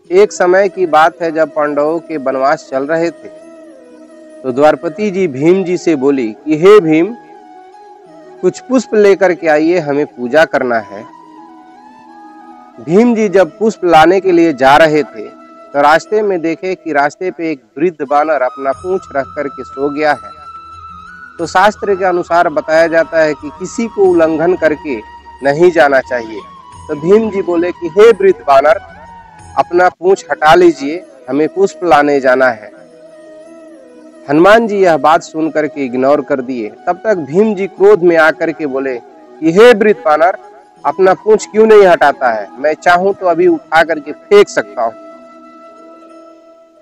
एक समय की बात है जब पांडवों के वनवास चल रहे थे तो द्वारपति जी भीम जी से बोली कि हे भीम, कुछ पुष्प लेकर के आइए, हमें पूजा करना है। भीम जी जब पुष्प लाने के लिए जा रहे थे तो रास्ते में देखे कि रास्ते पे एक वृद्ध बानर अपना पूंछ रख करके सो गया है। तो शास्त्र के अनुसार बताया जाता है कि किसी को उल्लंघन करके नहीं जाना चाहिए। तो भीम जी बोले कि हे वृद्ध बानर, अपना पूंछ हटा लीजिए, हमें पुष्प लाने जाना है। हनुमान जी यह बात सुन करके इग्नोर कर दिए। तब तक भीम जी क्रोध में आकर के बोले कि हे वृद्ध बानर, अपना पूंछ क्यों नहीं हटाता है? मैं चाहूं तो अभी उठा करके फेंक सकता हूं।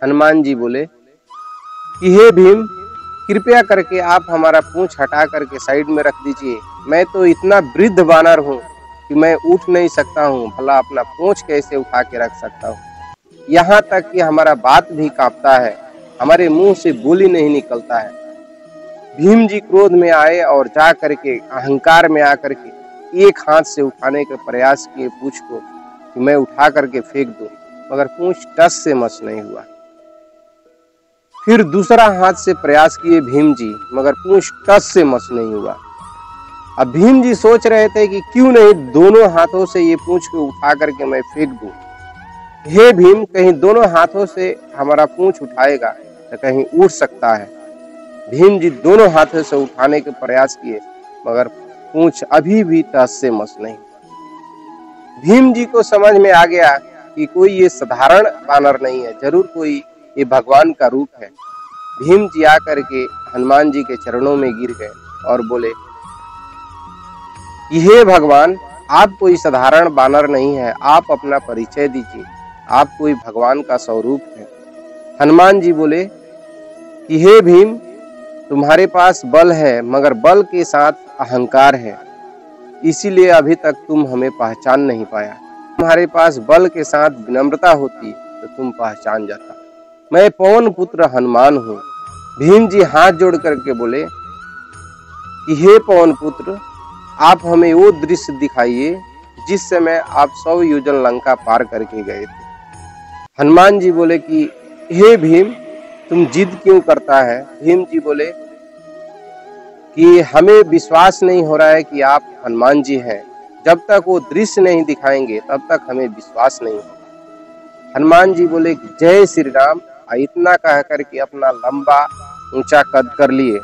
हनुमान जी बोले कि हे भीम, कृपया करके आप हमारा पूंछ हटा करके साइड में रख दीजिए। मैं तो इतना वृद्ध बानर हूं कि मैं उठ नहीं सकता हूं, भला अपना पूंछ कैसे उठा के रख सकता हूं। यहाँ तक कि हमारा बात भी कांपता है, हमारे मुंह से बोली नहीं निकलता है। भीम जी क्रोध में आए और जा करके अहंकार में आकर के एक हाथ से उठाने का प्रयास किए पूंछ को कि मैं उठा करके फेंक दूं, मगर पूंछ टस से मस नहीं हुआ। फिर दूसरा हाथ से प्रयास किए भीम जी, मगर पूंछ टस से मस नहीं हुआ। अब भीम जी सोच रहे थे कि क्यों नहीं दोनों हाथों से ये पूंछ को उठा करके मैं फेंक दूं। हे भीम, कहीं दोनों हाथों से हमारा पूंछ उठाएगा तो कहीं उठ सकता है। भीम जी दोनों हाथों से उठाने के प्रयास किए, मगर पूंछ अभी भी टस से मस नहीं। भीम जी को समझ में आ गया कि कोई ये साधारण बानर नहीं है, जरूर कोई ये भगवान का रूप है। भीम जी आकर के हनुमान जी के चरणों में गिर गए और बोले कि हे भगवान, आप कोई साधारण बानर नहीं है, आप अपना परिचय दीजिए, आप कोई भगवान का स्वरूप है। हनुमान जी बोले कि हे भीम, तुम्हारे पास बल है मगर बल के साथ अहंकार है, इसीलिए अभी तक तुम हमें पहचान नहीं पाया। तुम्हारे पास बल के साथ विनम्रता होती तो तुम पहचान जाता। मैं पवन पुत्र हनुमान हूँ। भीम जी हाथ जोड़ करके बोले कि हे पवन पुत्र, आप हमें वो दृश्य दिखाइए जिस समय आप 100 योजन लंका पार करके गए थे। हनुमान जी बोले कि हे भीम, तुम जिद क्यों करता है? भीम जी बोले कि हमें विश्वास नहीं हो रहा है कि आप हनुमान जी हैं। जब तक वो दृश्य नहीं दिखाएंगे तब तक हमें विश्वास नहीं होगा। हनुमान जी बोले कि जय श्री राम। इतना कह करके अपना लंबा ऊंचा कद कर लिए।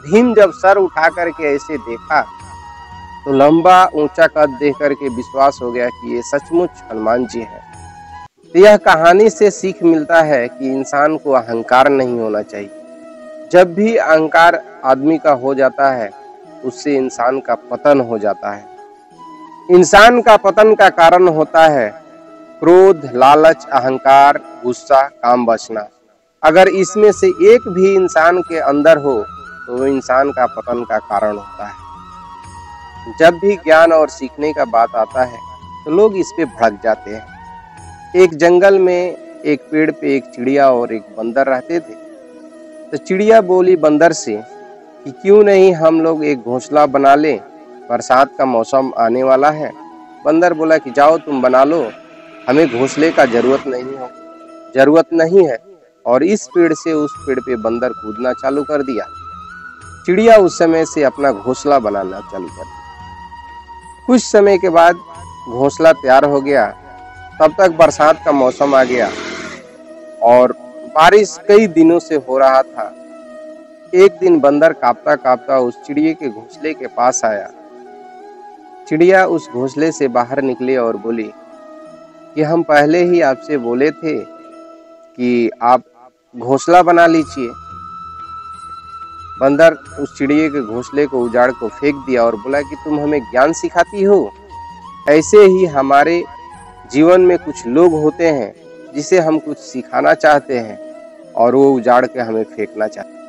भीम जब सर उठा करके ऐसे देखा तो लंबा ऊंचा कद देख करके विश्वास हो गया कि ये सचमुच हनुमान जी हैं। तो यह कहानी से सीख मिलता है कि इंसान को अहंकार नहीं होना चाहिए। जब भी अहंकार आदमी का हो जाता है उससे इंसान का पतन हो जाता है। इंसान का पतन का कारण होता है क्रोध, लालच, अहंकार, गुस्सा, काम वासना। अगर इसमें से एक भी इंसान के अंदर हो तो वो इंसान का पतन का कारण होता है। जब भी ज्ञान और सीखने का बात आता है तो लोग इस पे भड़क जाते हैं। एक जंगल में एक पेड़ पे एक चिड़िया और एक बंदर रहते थे। तो चिड़िया बोली बंदर से कि क्यों नहीं हम लोग एक घोंसला बना लें, बरसात का मौसम आने वाला है। बंदर बोला कि जाओ तुम बना लो, हमें घोंसले का जरूरत नहीं है। और इस पेड़ से उस पेड़ पे बंदर कूदना चालू कर दिया। चिड़िया उस समय से अपना घोंसला बनाना चालू कर दिया। कुछ समय के बाद घोंसला तैयार हो गया। तब तक बरसात का मौसम आ गया और बारिश कई दिनों से हो रहा था। एक दिन बंदर कांपता कांपता उस चिड़िया के घोंसले के पास आया। चिड़िया उस घोंसले से बाहर निकली और बोली कि हम पहले ही आपसे बोले थे कि आप घोंसला बना लीजिए। बंदर उस चिड़िया के घोंसले को उजाड़ को फेंक दिया और बोला कि तुम हमें ज्ञान सिखाती हो। ऐसे ही हमारे जीवन में कुछ लोग होते हैं जिसे हम कुछ सिखाना चाहते हैं और वो उजाड़ के हमें फेंकना चाहते हैं।